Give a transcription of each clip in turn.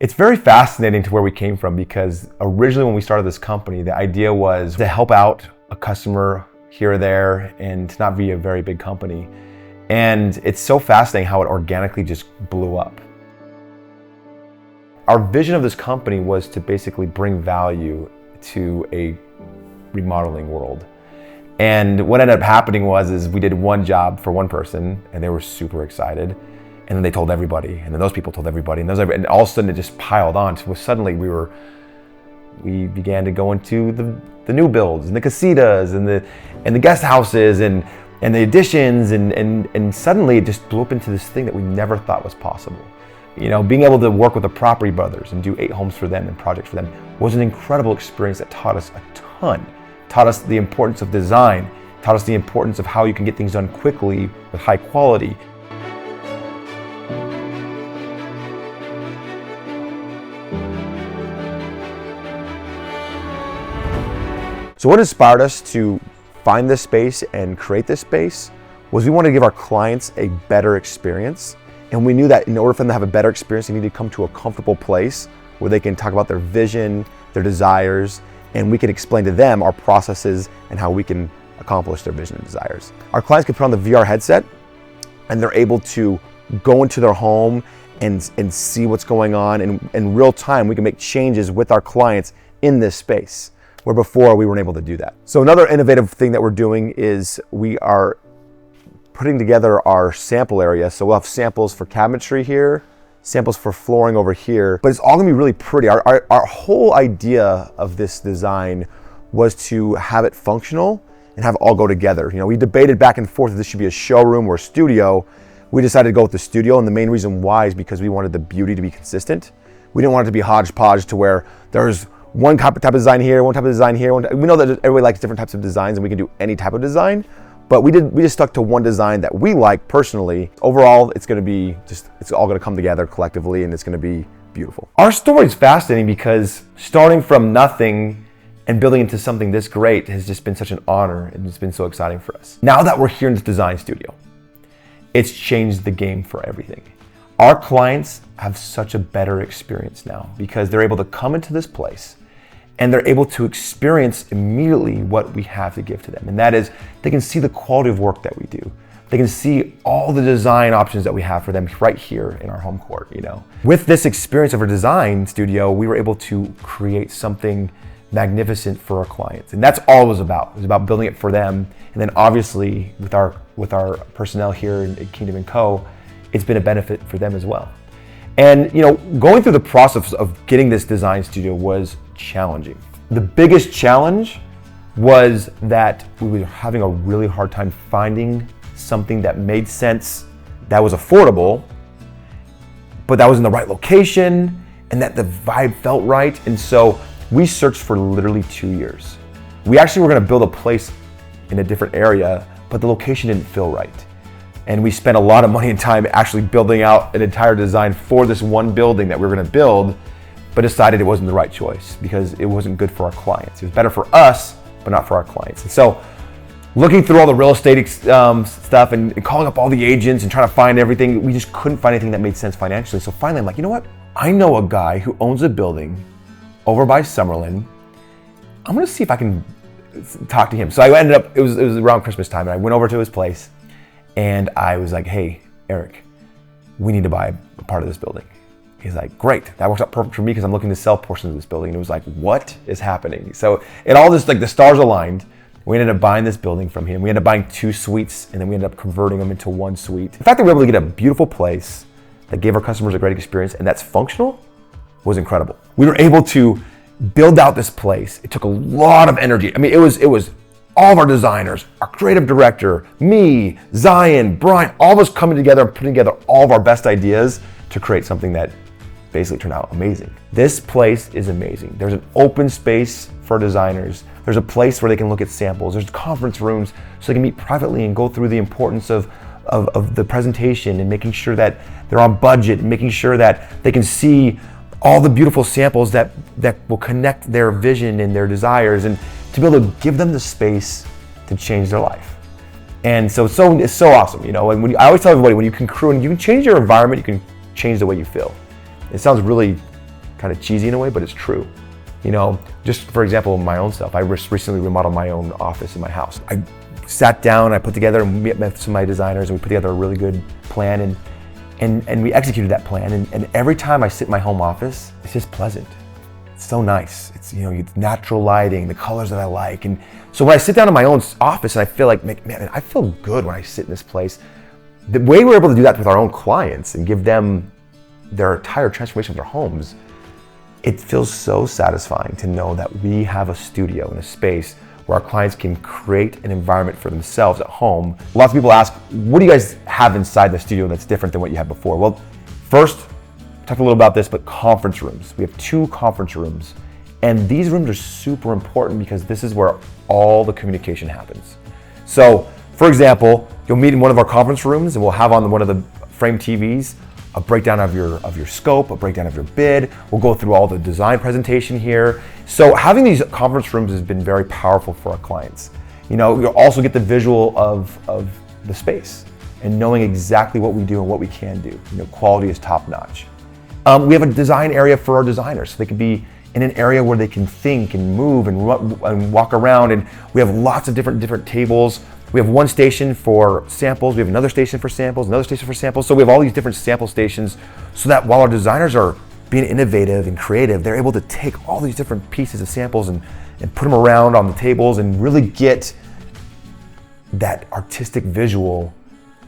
It's very fascinating to where we came from, because originally when we started this company, the idea was to help out a customer here or there and to not be a very big company. And it's so fascinating how it organically just blew up. Our vision of this company was to basically bring value to a remodeling world. And what ended up happening was we did one job for one person and they were super excited. And then they told everybody, and then those people told everybody, and and all of a sudden it just piled on. So suddenly we began to go into the new builds and the casitas and the guest houses and the additions and suddenly it just blew up into this thing that we never thought was possible. You know, being able to work with the Property Brothers and do 8 homes for them and projects for them was an incredible experience that taught us a ton. Taught us the importance of design, taught us the importance of how you can get things done quickly with high quality. So what inspired us to find this space and create this space was we wanted to give our clients a better experience. And we knew that in order for them to have a better experience, they needed to come to a comfortable place where they can talk about their vision, their desires, and we can explain to them our processes and how we can accomplish their vision and desires. Our clients can put on the VR headset and they're able to go into their home and see what's going on. And in real time, we can make changes with our clients in this space, where before we weren't able to do that. So another innovative thing that we're doing is we are putting together our sample area. So we'll have samples for cabinetry here, samples for flooring over here, but it's all gonna be really pretty. Our whole idea of this design was to have it functional and have it all go together. You know, we debated back and forth if this should be a showroom or a studio. We decided to go with the studio, and the main reason why is because we wanted the beauty to be consistent. We didn't want it to be hodgepodge to where there's one type of design here, one type of design here. We know that everybody likes different types of designs and we can do any type of design, but we just stuck to one design that we like personally. Overall, it's all gonna come together collectively and it's gonna be beautiful. Our story is fascinating because starting from nothing and building into something this great has just been such an honor, and it's been so exciting for us. Now that we're here in this design studio, it's changed the game for everything. Our clients have such a better experience now because they're able to come into this place and they're able to experience immediately what we have to give to them. And that is, they can see the quality of work that we do. They can see all the design options that we have for them right here in our home court, you know. With this experience of our design studio, we were able to create something magnificent for our clients. And that's all it was about. It was about building it for them. And then obviously with our personnel here in Kingdom & Co., it's been a benefit for them as well. And you know, going through the process of getting this design studio was challenging. The biggest challenge was that we were having a really hard time finding something that made sense, that was affordable, but that was in the right location and that the vibe felt right. And so we searched for literally 2 years. We actually were gonna build a place in a different area, but the location didn't feel right. And we spent a lot of money and time actually building out an entire design for this one building that we were gonna build, but decided it wasn't the right choice because it wasn't good for our clients. It was better for us, but not for our clients. And so looking through all the real estate stuff and calling up all the agents and trying to find everything, we just couldn't find anything that made sense financially. So finally I'm like, you know what? I know a guy who owns a building over by Summerlin. I'm gonna see if I can talk to him. So I ended up, it was around Christmas time, and I went over to his place and I was like, hey, Eric, we need to buy a part of this building. He's like, great, that works out perfect for me because I'm looking to sell portions of this building. And it was like, what is happening? So it all just, like, the stars aligned. We ended up buying this building from him. We ended up buying 2 suites and then we ended up converting them into 1 suite. The fact that we were able to get a beautiful place that gave our customers a great experience and that's functional was incredible. We were able to build out this place. It took a lot of energy. I mean, it was all of our designers, our creative director, me, Zion, Brian, all of us coming together and putting together all of our best ideas to create something that basically turned out amazing. This place is amazing. There's an open space for designers. There's a place where they can look at samples. There's conference rooms so they can meet privately and go through the importance of the presentation and making sure that they're on budget, and making sure that they can see all the beautiful samples that will connect their vision and their desires, and to be able to give them the space to change their life. And so it's so awesome, you know. And I always tell everybody, when you can crew and you can change your environment, you can change the way you feel. It sounds really kind of cheesy in a way, but it's true. You know, just for example, my own stuff, I recently remodeled my own office in my house. I sat down, I put together and met some of my designers, and we put together a really good plan, and we executed that plan. And every time I sit in my home office, it's just pleasant. It's so nice. It's, you know, it's natural lighting, the colors that I like. And so when I sit down in my own office and I feel like, man, I feel good when I sit in this place. The way we're able to do that with our own clients and give them their entire transformation of their homes, it feels so satisfying to know that we have a studio and a space where our clients can create an environment for themselves at home. Lots of people ask, what do you guys have inside the studio that's different than what you had before? Well, first, talked a little about this, but conference rooms. We have 2 conference rooms, and these rooms are super important because this is where all the communication happens. So, for example, you'll meet in one of our conference rooms, and we'll have on one of the frame TVs a breakdown of your scope, a breakdown of your bid. We'll go through all the design presentation here. So having these conference rooms has been very powerful for our clients. You know, you'll also get the visual of the space and knowing exactly what we do and what we can do. You know, quality is top notch. We have a design area for our designers, so they can be in an area where they can think and move and walk around. And we have lots of different tables. We have one station for samples. We have another station for samples, another station for samples. So we have all these different sample stations, so that while our designers are being innovative and creative, they're able to take all these different pieces of samples and put them around on the tables and really get that artistic visual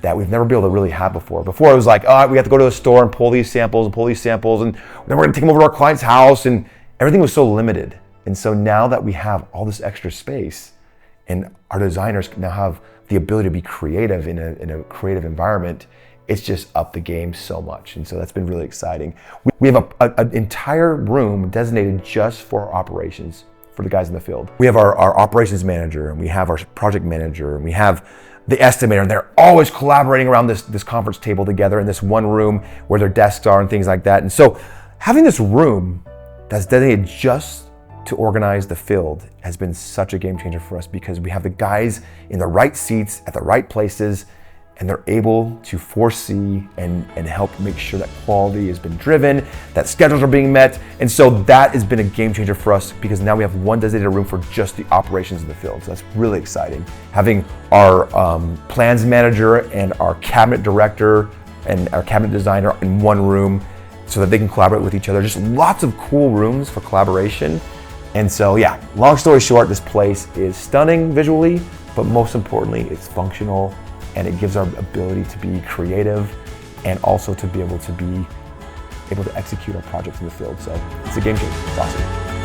that we've never been able to really have before. Before it was like, oh, we have to go to a store and pull these samples, and then we're gonna take them over to our client's house, and everything was so limited. And so now that we have all this extra space, and our designers now have the ability to be creative in a creative environment, it's just upped the game so much. And so that's been really exciting. We have an entire room designated just for operations, for the guys in the field. We have our operations manager, and we have our project manager, and we have the estimator, and they're always collaborating around this conference table together in this one room where their desks are and things like that. And so having this room that's dedicated just to organize the field has been such a game changer for us, because we have the guys in the right seats at the right places, and they're able to foresee and help make sure that quality has been driven, that schedules are being met. And so that has been a game changer for us, because now we have one designated room for just the operations of the field. So that's really exciting. Having our plans manager and our cabinet director and our cabinet designer in one room so that they can collaborate with each other. Just lots of cool rooms for collaboration. And so, yeah, long story short, this place is stunning visually, but most importantly, it's functional, and it gives our ability to be creative and also to be able to execute our projects in the field. So it's a game changer. It's awesome.